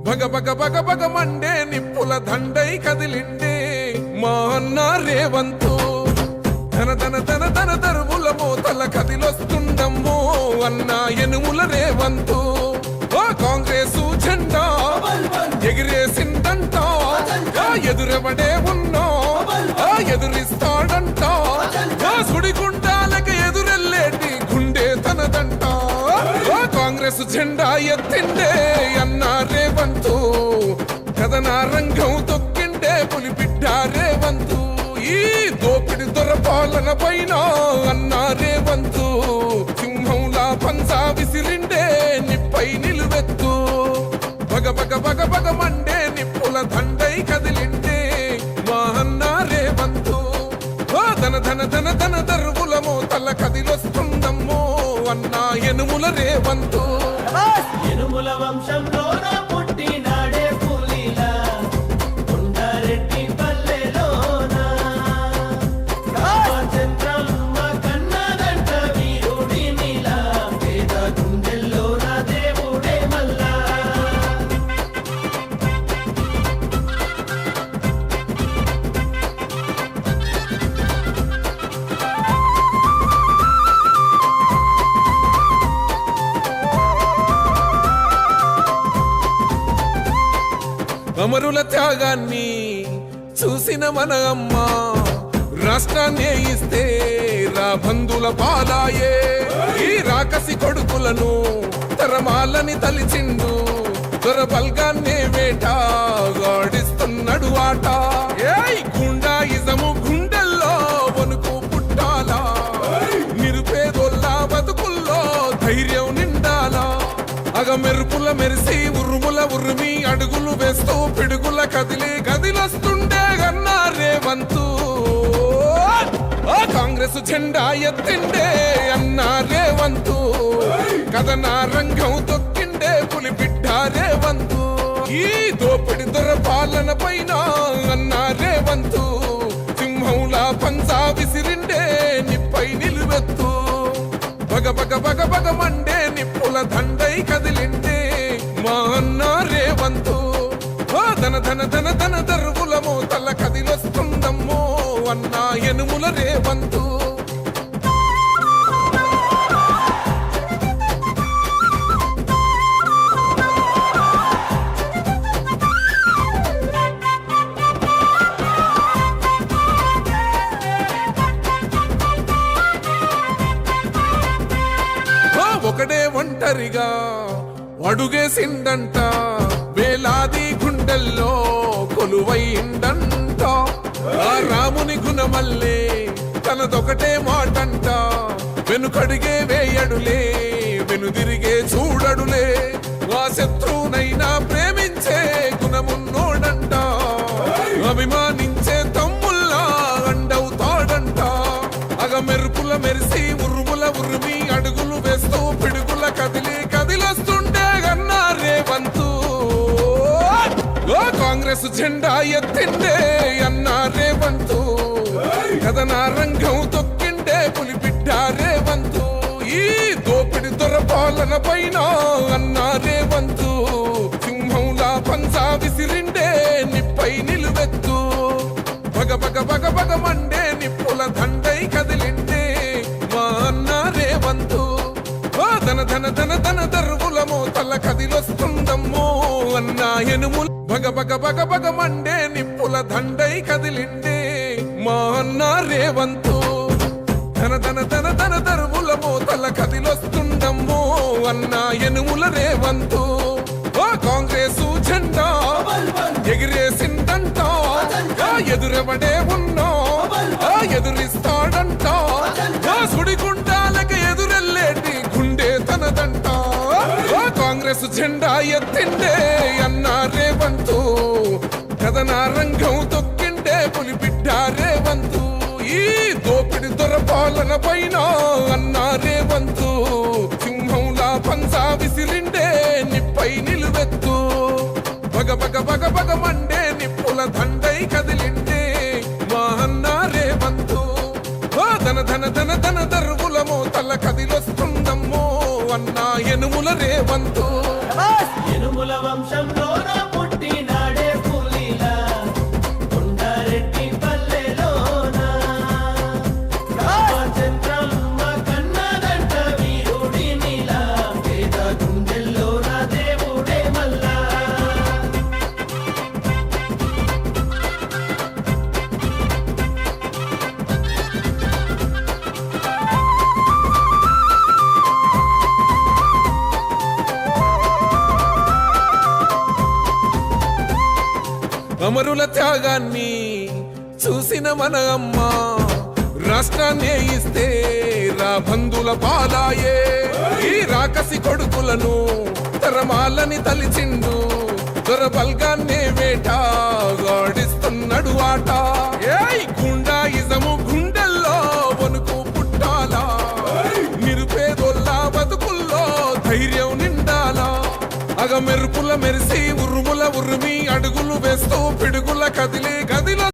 భగ భగ భగ భగ మండే నిప్పుల దండై కదిలిండే మా అన్న రేవంతు ధన ధన ధన ధన దరువుల మోతల కదిలొస్తుండమ్మో అన్న ఎనుముల రేవంతు కాంగ్రెసు జెండా ఎగిరేసిందంట ఎదురెవడే ఉన్నా ఎదురిస్తాడంట సుడిగుండాలకి ఎదురెల్లేటి గుండె తనదంట కాంగ్రెస్ జెండా ఎత్తిండే అన్న రేవంతు కథన రంగం తొక్కిండే పులిబిడ్డ రేవంతు ఈ దోపిడి దొరపాలన పైన అన్న రేవంతు సింహంలా పంజా విసిరిండే నిప్పై నిలువెత్తు భగ భగ భగ భగ మండే నిప్పుల దండై కదిలిండే మా అన్న రేవంతు ధన ధన ధన ధన దరువుల మోతల కదిలొస్తుందమ్మో అన్న ఎనుముల రేవంతు ఎనుముల వంశంలో పుట్టినాడే పులిలా కొండారెడ్డి పల్లెలోన చంద్రమ్మ కన్నదంట వీరుడినిలా పేద గుండెల్లోన దేవుడే మల్లా అమరుల త్యాగాన్ని చూసిన మన అమ్మ రాష్ట్రాన్ని ఇస్తే రా బంధుల పాలాయే ఈ రాకసి కొడుకులను తరమాలని తలిచిండు దొర బల్గాన్నే వేట గాడిస్తున్నాడు ఆట ఏయ్ గుండాయిజము గుండెల్లో వణుకు పుట్టాలా నిరుపేదోళ్ళ బతుకుల్లో ధైర్యం నిండాలా అగ మెరుపుల మెరిసి ఉరుముల ఉరిమి అడుగులు వేస్తూ పిడుగుల కదిలి గదిలొస్తుండే గన్నా రేవంతు కాంగ్రెస్ జెండా ఎత్తిండే అన్న రేవంతు కథన రంగం తొక్కిండే పులిబిడ్డ రేవంతు ఈ దోపిడి దొరపాలన పైన అన్న రేవంతు సింహంలా పంజా విసిరిండే నిప్పై నిలువెత్తు భగ భగ భగ భగ మండే నిప్పుల దండై కదిలిండే మా అన్న రేవంతు ధన ధన ధన ధన దరువుల మోతల కదిలొస్తుందమ్మో అన్న ఎనుముల రేవంతు ఒకడే ఒంటరిగా అడుగేసిందంట వేలాది గుండెల్లో కొలువైందంట ఆ రాముని గుణమల్లే తనదొకటే మాటంట వెనుకడిగే వేయడులే వెనుదిరిగే చూడడులే ఆ శత్రువునైనా ప్రేమించే గుణమున్నోడంట అభిమానించే తమ్ముల్లా అండవుతాడంట అగ మెరుపుల మెరిసి ఉరుముల ఉరిమి అడుగులు వేస్తూ పిడుగుల కదిలి కదిలొస్తుండే గన్నా రేవంతు కాంగ్రెస్ జెండా ఎత్తిండే అన్న రేవంతు కథన రంగం తొక్కిండే పులిబిడ్డ రేవంతు ఈ దోపిడి దొరపాలన పైన అన్న రేవంతు సింహంలా పంజా విసిరిండే నిప్పై నిలువెత్తు భగ భగ భగ భగ మండే నిప్పుల దండై కదిలిండే మా అన్న రేవంతు ధన ధన ధన ధన దరువుల మోతల కదిలొస్తుందమ్మో అన్న ఎనుముల భగ భగ భగ భగ మండే నిప్పుల దండై కదిలిండే మా అన్న రేవంతు ధన ధన ధన ధన దరువుల మోతల కదిలొస్తుందమ్మో అన్న ఎనుముల రేవంతు కాంగ్రెసు జెండా ఎగిరేసిందంట ఎదురెవడే ఉన్నా ఎదురిస్తాడంట సుడిగుండాలకి ఎదురెల్లేటి గుండె తనదంట కాంగ్రెస్ జెండా ఎత్తిండే అన్న రేవంతు కథన రంగం తొక్కిండే పులిబిడ్డ రేవంతు ఈ దోపిడి దొరపాలన పైన అన్న రేవంతు సింహంలా పంజా విసిరిండే నిప్పై నిలువెత్తు భగ భగ భగ భగ మండే నిప్పుల దండై కదిలిండే మా అన్న రేవంతు ధన ధన ధన ధన దరువుల మోతల కదిలొస్తుందమ్మో అన్న ఎనుముల రేవంతు ఎనుముల వంశంలో అమరుల త్యాగాన్ని చూసిన మన అమ్మ రాష్ట్రాన్నే ఇస్తే రా బంధుల పాలాయే ఈ రాకసి కొడుకులను తరమాలని తలిచిండు దొరబల్గాన్నే వేటాడిస్తున్నాడు ఆట ఏయ్ గుండాయిజము గుండెల్లో వణుకు పుట్టాలా నిరుపేదోళ్ళ బతుకుల్లో ధైర్యం నిండాలా అగ మెరుపుల మెరిసి ఉరుముల ఉరిమి అడుగులు వేస్తూ పిడుగుల కదిలి